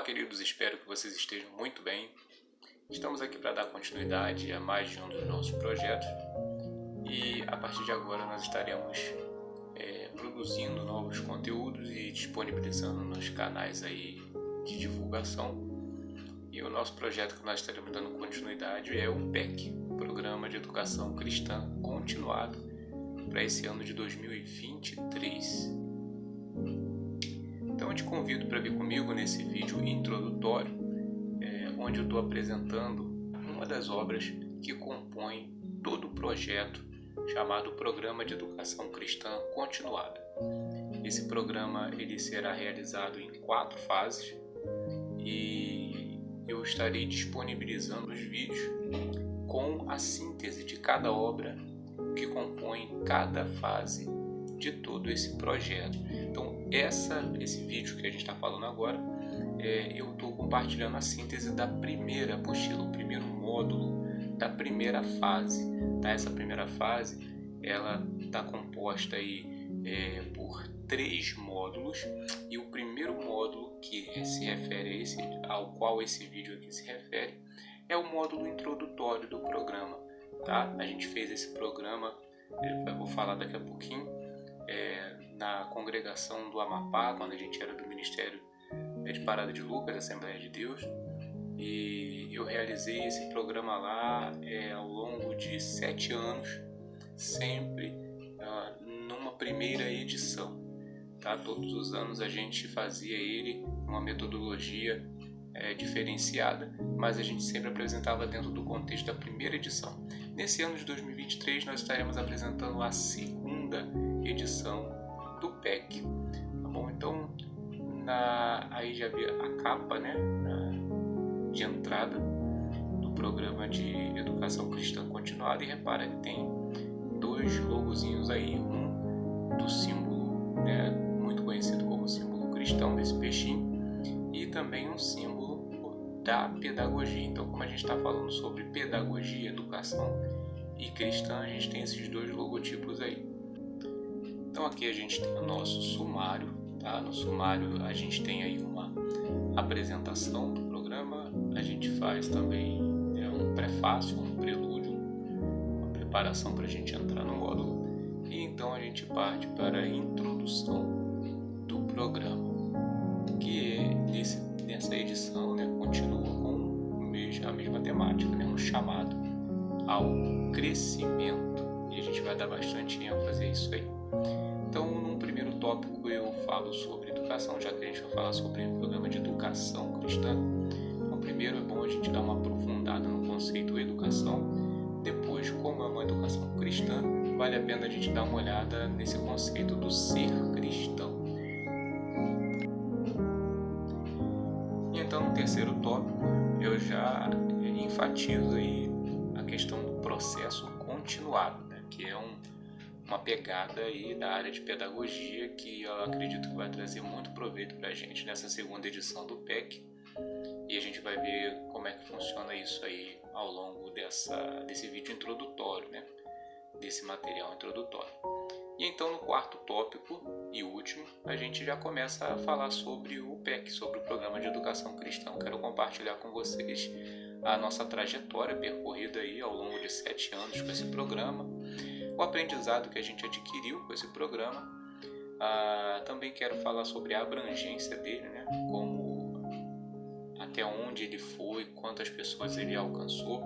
Olá, queridos, espero que vocês estejam muito bem. Estamos aqui para dar continuidade a mais de um dos nossos projetos e a partir de agora nós estaremos produzindo novos conteúdos e disponibilizando nos canais aí de divulgação. E o nosso projeto que nós estaremos dando continuidade é o PEC, Programa de Educação Cristã Continuado, para esse ano de 2023. Então eu te convido para vir comigo nesse vídeo introdutório, onde eu estou apresentando uma das obras que compõe todo o projeto chamado Programa de Educação Cristã Continuada. Esse programa ele será realizado em 4 fases e eu estarei disponibilizando os vídeos com a síntese de cada obra que compõe cada fase de todo esse projeto. Então esse vídeo que a gente está falando agora, eu estou compartilhando a síntese da primeira apostila, o primeiro módulo da primeira fase. Tá? Essa primeira fase ela está composta aí, por 3 módulos, e o primeiro módulo que se refere ao qual esse vídeo aqui se refere é o módulo introdutório do programa. Tá? A gente fez esse programa, eu vou falar daqui a pouquinho, na congregação do Amapá, quando a gente era do Ministério de Parada de Lucas, Assembleia de Deus, e eu realizei esse programa lá ao longo de 7 anos, sempre numa primeira edição. Tá? Todos os anos a gente fazia ele numa metodologia diferenciada, mas a gente sempre apresentava dentro do contexto da primeira edição. Nesse ano de 2023 nós estaremos apresentando a segunda edição do PEC, tá bom? Então aí já vi a capa, né, de entrada do Programa de Educação Cristã Continuada, e repara que tem 2 logozinhos aí, um do símbolo, né, muito conhecido como símbolo cristão desse peixinho, e também um símbolo da pedagogia. Então, como a gente está falando sobre pedagogia, educação e cristã, a gente tem esses 2 logotipos aí. Então aqui a gente tem o nosso sumário, tá? No sumário a gente tem aí uma apresentação do programa, a gente faz também um prefácio, um prelúdio, uma preparação para a gente entrar no módulo, e então a gente parte para a introdução do programa, que nessa edição, né, continua com a mesma temática, né, um chamado ao crescimento, e a gente vai dar bastante ênfase a isso aí. Então, num primeiro tópico eu falo sobre educação, já que a gente vai falar sobre o programa de educação cristã. Então, primeiro é bom a gente dar uma aprofundada no conceito educação. Depois, como é uma educação cristã, vale a pena a gente dar uma olhada nesse conceito do ser cristão. E então, no terceiro tópico, eu já enfatizo aí a questão do processo continuado, né, que é uma pegada aí da área de pedagogia que eu acredito que vai trazer muito proveito para a gente nessa segunda edição do PEC, e a gente vai ver como é que funciona isso aí ao longo desse vídeo introdutório, né, desse material introdutório. E então no quarto tópico e último a gente já começa a falar sobre o PEC, sobre o Programa de Educação Cristã. Quero compartilhar com vocês a nossa trajetória percorrida aí ao longo de 7 anos com esse programa, o aprendizado que a gente adquiriu com esse programa. Também quero falar sobre a abrangência dele, né? Até onde ele foi, quantas pessoas ele alcançou,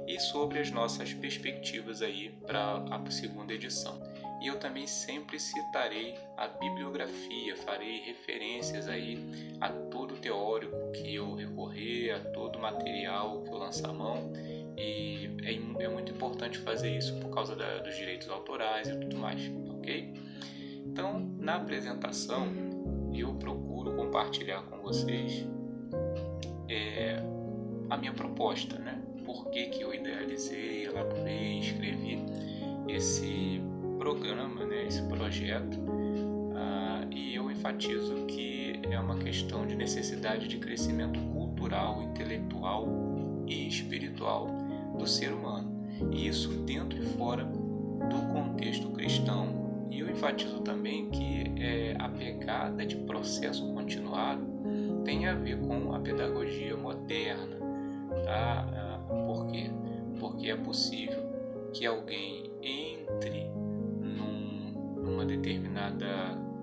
e sobre as nossas perspectivas aí para a segunda edição. E eu também sempre citarei a bibliografia, farei referências aí a todo teórico que eu recorrer, a todo material que eu lançar a mão. E é muito importante fazer isso por causa dos direitos autorais e tudo mais, ok? Então, na apresentação, eu procuro compartilhar com vocês a minha proposta, né? Por que eu idealizei, elaborei, escrevi esse programa, né? Esse projeto, e eu enfatizo que é uma questão de necessidade de crescimento cultural, intelectual e espiritual do ser humano, e isso dentro e fora do contexto cristão. E eu enfatizo também que a pegada de processo continuado tem a ver com a pedagogia moderna, tá? Por quê? Porque é possível que alguém entre numa determinada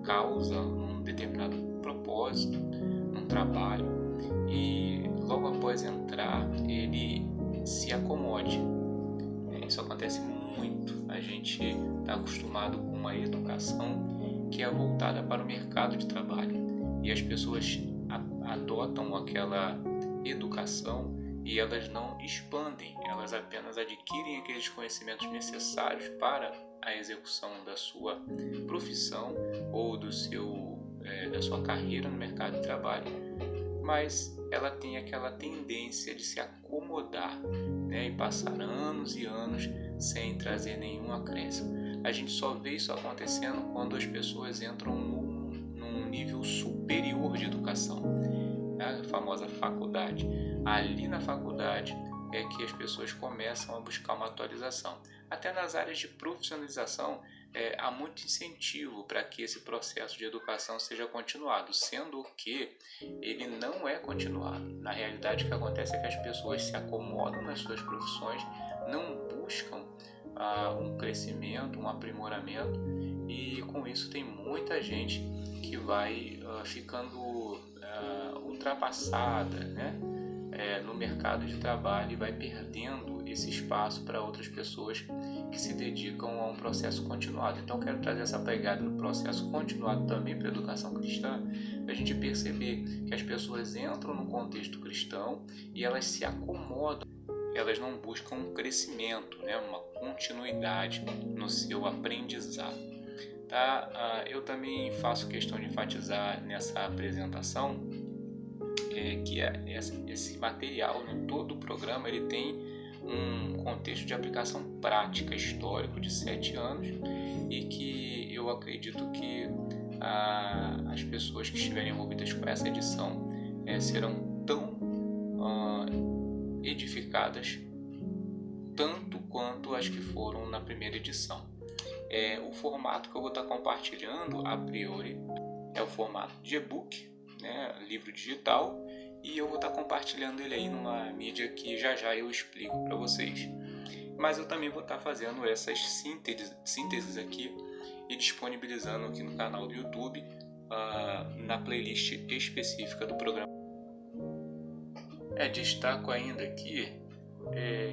causa, num determinado propósito, num trabalho, e logo após entrar ele se acomode. Isso acontece muito. A gente está acostumado com uma educação que é voltada para o mercado de trabalho, e as pessoas adotam aquela educação e elas não expandem, elas apenas adquirem aqueles conhecimentos necessários para a execução da sua profissão ou da sua carreira no mercado de trabalho, mas ela tem aquela tendência de se acomodar, né, e passar anos e anos sem trazer nenhum acréscimo. A gente só vê isso acontecendo quando as pessoas entram num nível superior de educação, a famosa faculdade. Ali na faculdade é que as pessoas começam a buscar uma atualização. Até nas áreas de profissionalização há muito incentivo para que esse processo de educação seja continuado, sendo que ele não é continuado. Na realidade, o que acontece é que as pessoas se acomodam nas suas profissões, não buscam um crescimento, um aprimoramento, e com isso tem muita gente que vai ficando ultrapassada, né, no mercado de trabalho, e vai perdendo esse espaço para outras pessoas que se dedicam a um processo continuado. Então, quero trazer essa pegada do processo continuado também para a educação cristã, para a gente perceber que as pessoas entram no contexto cristão e elas se acomodam, elas não buscam um crescimento, né, uma continuidade no seu aprendizado. Tá? Eu também faço questão de enfatizar nessa apresentação que esse material, né, todo o programa, ele tem um contexto de aplicação prática histórico de 7 anos, e que eu acredito que as pessoas que estiverem envolvidas com essa edição serão tão edificadas tanto quanto as que foram na primeira edição. O formato que eu vou estar compartilhando a priori é o formato de e-book, né, livro digital, e eu vou estar compartilhando ele aí numa mídia que já eu explico para vocês. Mas eu também vou estar fazendo essas sínteses aqui e disponibilizando aqui no canal do YouTube, na playlist específica do programa. Destaco ainda aqui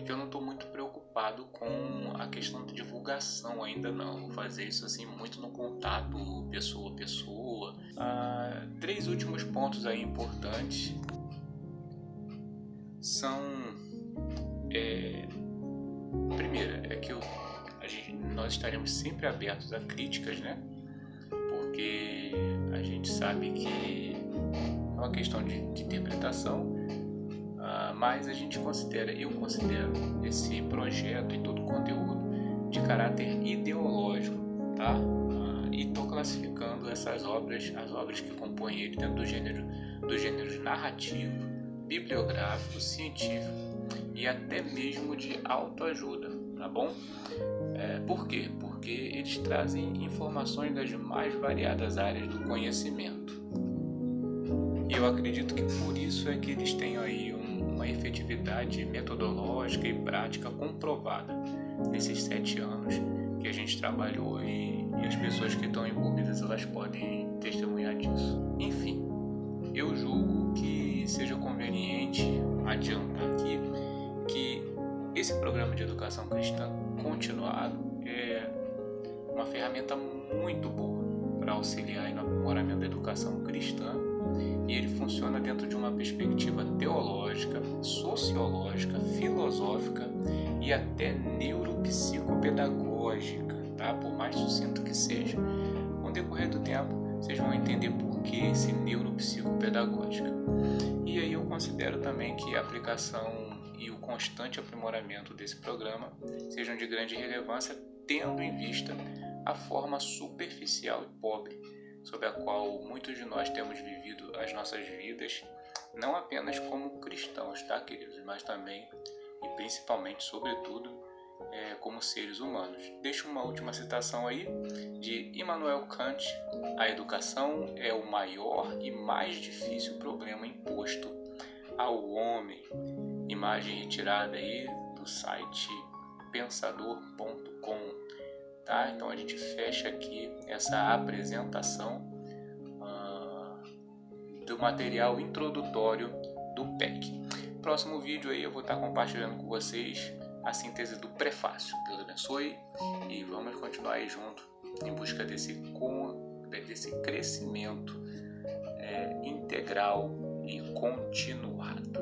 que eu não estou muito preocupado com a questão de divulgação ainda não. Vou fazer isso assim muito no contato pessoa a pessoa. 3 últimos pontos aí importantes são primeiro, que nós estaremos sempre abertos a críticas, né? Porque a gente sabe que é uma questão de interpretação, mas eu considero esse projeto e todo o conteúdo de caráter ideológico, tá? E estou classificando as obras que compõem ele dentro dos gêneros narrativo, bibliográfico, científico e até mesmo de autoajuda, tá bom? Por quê? Porque eles trazem informações das mais variadas áreas do conhecimento. E eu acredito que por isso é que eles têm aí uma efetividade metodológica e prática comprovada nesses 7 anos que a gente trabalhou, e as pessoas que estão envolvidas, elas podem testemunhar disso. Enfim, eu julgo que seja conveniente adiantar aqui que esse programa de educação cristã continuado é uma ferramenta muito boa para auxiliar no aprimoramento da educação cristã, e ele funciona dentro de uma perspectiva teológica, sociológica, filosófica e até neuropsicopedagógica, tá? Por mais sucinto que seja. Com o decorrer do tempo, vocês vão entender por que esse neuropsicopedagógica. E aí eu considero também que a aplicação e o constante aprimoramento desse programa sejam de grande relevância, tendo em vista a forma superficial e pobre sob a qual muitos de nós temos vivido as nossas vidas, não apenas como cristãos, tá, queridos, mas também e principalmente, sobretudo, como seres humanos. Deixo uma última citação aí de Immanuel Kant: a educação é o maior e mais difícil problema imposto ao homem. Imagem retirada aí do site pensador.com, tá? Então a gente fecha aqui essa apresentação do material introdutório do PEC. Próximo vídeo aí eu vou estar compartilhando com vocês a síntese do prefácio. Deus abençoe e vamos continuar aí junto em busca desse crescimento integral e continuado.